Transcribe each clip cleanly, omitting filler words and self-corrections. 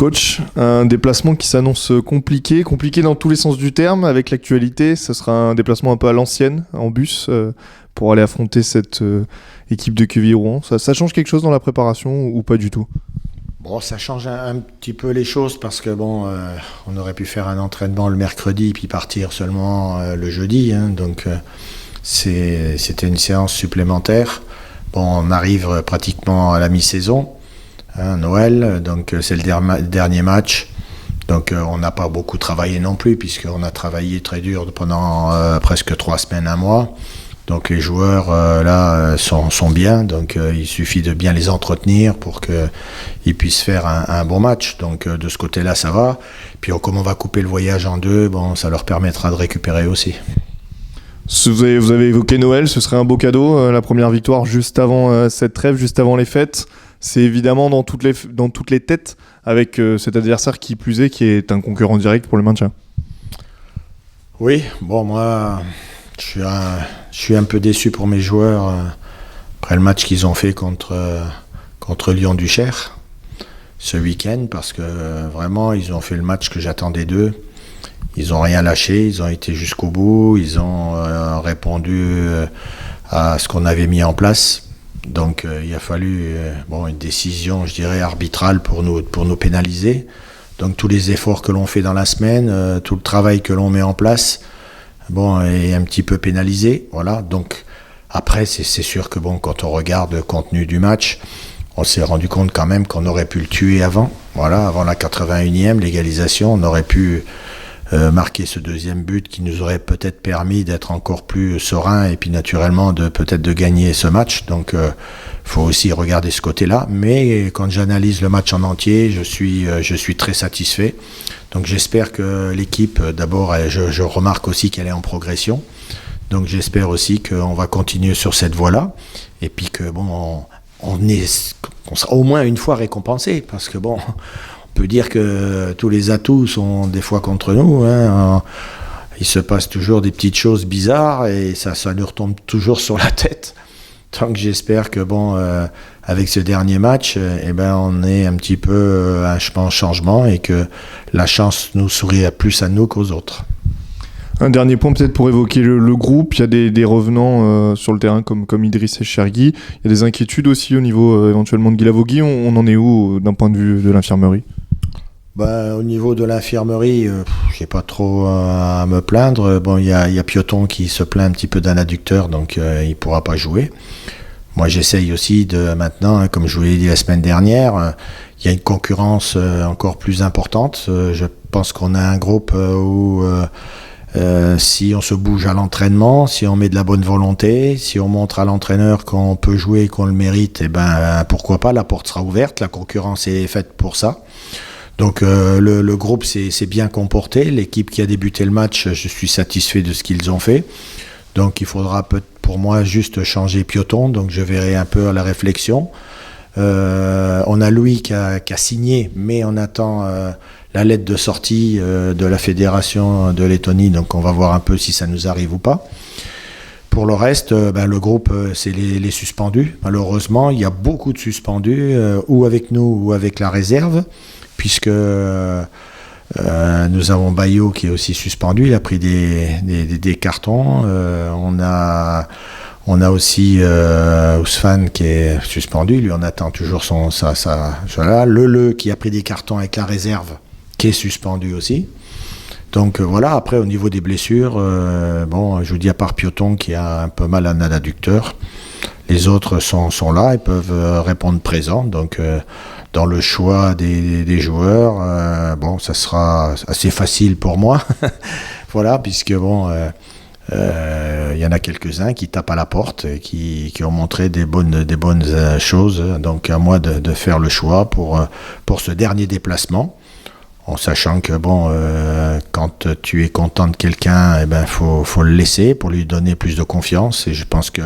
Coach, un déplacement qui s'annonce compliqué dans tous les sens du terme. Avec l'actualité, ce sera un déplacement un peu à l'ancienne, en bus, pour aller affronter cette équipe de Quevilly-Rouen. Ça change quelque chose dans la préparation ou pas du tout? Bon, ça change un petit peu les choses parce que on aurait pu faire un entraînement le mercredi puis partir seulement le jeudi. Donc c'était une séance supplémentaire. Bon, on arrive pratiquement à la mi-saison. Noël, donc c'est le dernier match, donc on n'a pas beaucoup travaillé non plus puisqu'on a travaillé très dur pendant presque 3 semaines, un mois, donc les joueurs là sont bien, donc il suffit de bien les entretenir pour qu'ils puissent faire un bon match, donc de ce côté-là ça va, puis comme on va couper le voyage en deux, ça leur permettra de récupérer aussi. Vous avez évoqué Noël, ce serait un beau cadeau, la première victoire juste avant cette trêve, juste avant les fêtes. C'est évidemment dans toutes les têtes avec cet adversaire qui plus est, qui est un concurrent direct pour le maintien. Oui, moi, je suis un peu déçu pour mes joueurs après le match qu'ils ont fait contre Lyon-Duchère ce week-end, parce que vraiment, ils ont fait le match que j'attendais d'eux. Ils n'ont rien lâché, ils ont été jusqu'au bout, ils ont répondu à ce qu'on avait mis en place. Donc il a fallu une décision, je dirais, arbitrale pour nous pénaliser. Donc tous les efforts que l'on fait dans la semaine, tout le travail que l'on met en place, est un petit peu pénalisé. Voilà. Donc après, c'est sûr que quand on regarde le contenu du match, on s'est rendu compte quand même qu'on aurait pu le tuer avant. Voilà, avant la 81e, l'égalisation, on aurait pu marquer ce deuxième but qui nous aurait peut-être permis d'être encore plus serein et puis naturellement peut-être de gagner ce match. Donc faut aussi regarder ce côté-là, mais quand j'analyse le match en entier, je suis très satisfait. Donc j'espère que l'équipe, d'abord je remarque aussi qu'elle est en progression, donc j'espère aussi qu'on va continuer sur cette voie-là et puis que on sera au moins une fois récompensé, parce que on peut dire que tous les atouts sont des fois contre nous. Il se passe toujours des petites choses bizarres et ça nous retombe toujours sur la tête. Donc j'espère que avec ce dernier match, on est un petit peu un changement et que la chance nous sourit plus à nous qu'aux autres. Un dernier point peut-être pour évoquer le groupe. Il y a des revenants sur le terrain comme Idriss et Chergui. Il y a des inquiétudes aussi au niveau éventuellement de Guilavogui. On en est où d'un point de vue de l'infirmerie? Au niveau de l'infirmerie, j'ai pas trop à me plaindre. Il y a Pioton qui se plaint un petit peu d'un adducteur, donc il pourra pas jouer. Moi, j'essaye aussi maintenant, comme je vous l'ai dit la semaine dernière, il y a une concurrence encore plus importante. Je pense qu'on a un groupe où si on se bouge à l'entraînement, si on met de la bonne volonté, si on montre à l'entraîneur qu'on peut jouer et qu'on le mérite, pourquoi pas, la porte sera ouverte, la concurrence est faite pour ça. Donc le groupe s'est bien comporté, l'équipe qui a débuté le match, je suis satisfait de ce qu'ils ont fait. Donc il faudra pour moi juste changer Pioton, donc je verrai un peu à la réflexion. On a Louis qui a signé, mais on attend la lettre de sortie de la fédération de Lettonie, donc on va voir un peu si ça nous arrive ou pas. Pour le reste, le groupe, c'est les suspendus. Malheureusement, il y a beaucoup de suspendus, ou avec nous ou avec la réserve, puisque nous avons Bayo qui est aussi suspendu, il a pris des cartons. On a aussi Ousfane qui est suspendu, lui on attend toujours voilà. Le qui a pris des cartons avec la réserve, qui est suspendu aussi. Donc voilà, après au niveau des blessures, je vous dis à part Pioton qui a un peu mal à un adducteur, les autres sont là, ils peuvent répondre présent. Donc dans le choix des joueurs, ça sera assez facile pour moi. Voilà, puisque il y en a quelques-uns qui tapent à la porte et qui ont montré des bonnes choses. Donc à moi de faire le choix pour ce dernier déplacement. En sachant que quand tu es content de quelqu'un, faut le laisser pour lui donner plus de confiance, et je pense que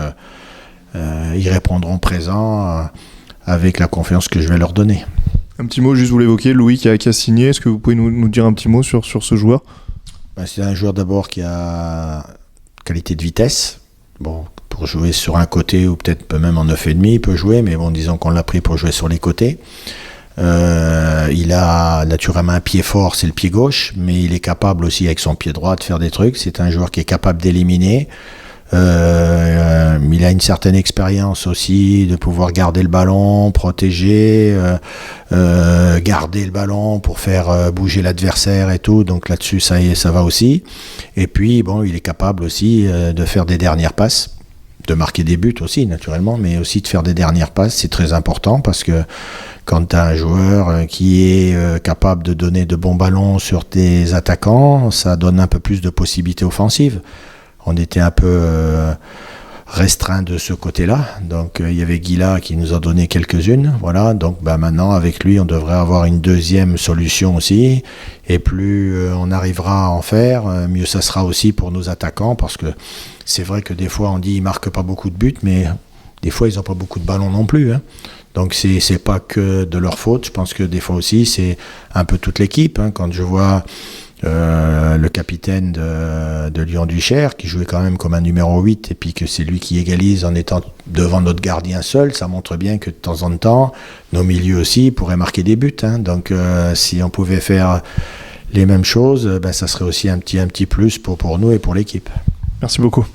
ils répondront présent avec la confiance que je vais leur donner. Un petit mot, juste vous l'évoquez, Louis qui a signé, est-ce que vous pouvez nous dire un petit mot sur ce joueur? C'est un joueur d'abord qui a qualité de vitesse, pour jouer sur un côté ou peut-être même en 9,5 il peut jouer, mais disons qu'on l'a pris pour jouer sur les côtés. Il a naturellement un pied fort, c'est le pied gauche, mais il est capable aussi avec son pied droit de faire des trucs. C'est un joueur qui est capable d'éliminer. Il a une certaine expérience aussi de pouvoir garder le ballon, protéger, garder le ballon pour faire bouger l'adversaire et tout. Donc là-dessus, ça va aussi. Et puis, bon, il est capable aussi de faire des dernières passes, de marquer des buts aussi, naturellement, mais aussi de faire des dernières passes. C'est très important parce que quand tu as un joueur qui est capable de donner de bons ballons sur tes attaquants, ça donne un peu plus de possibilités offensives. On était un peu restreint de ce côté-là. Donc il y avait Guilla qui nous a donné quelques-unes. Voilà. Donc maintenant avec lui, on devrait avoir une deuxième solution aussi. Et plus on arrivera à en faire, mieux ça sera aussi pour nos attaquants, parce que c'est vrai que des fois on dit ils marquent pas beaucoup de buts, mais des fois ils n'ont pas beaucoup de ballons non plus. Hein. Donc c'est pas que de leur faute. Je pense que des fois aussi c'est un peu toute l'équipe. Hein. Quand je vois le capitaine de Lyon-Duchère qui jouait quand même comme un numéro 8 et puis que c'est lui qui égalise en étant devant notre gardien seul, ça montre bien que de temps en temps nos milieux aussi pourraient marquer des buts. Hein. Donc si on pouvait faire les mêmes choses, ça serait aussi un petit plus pour nous et pour l'équipe. Merci beaucoup.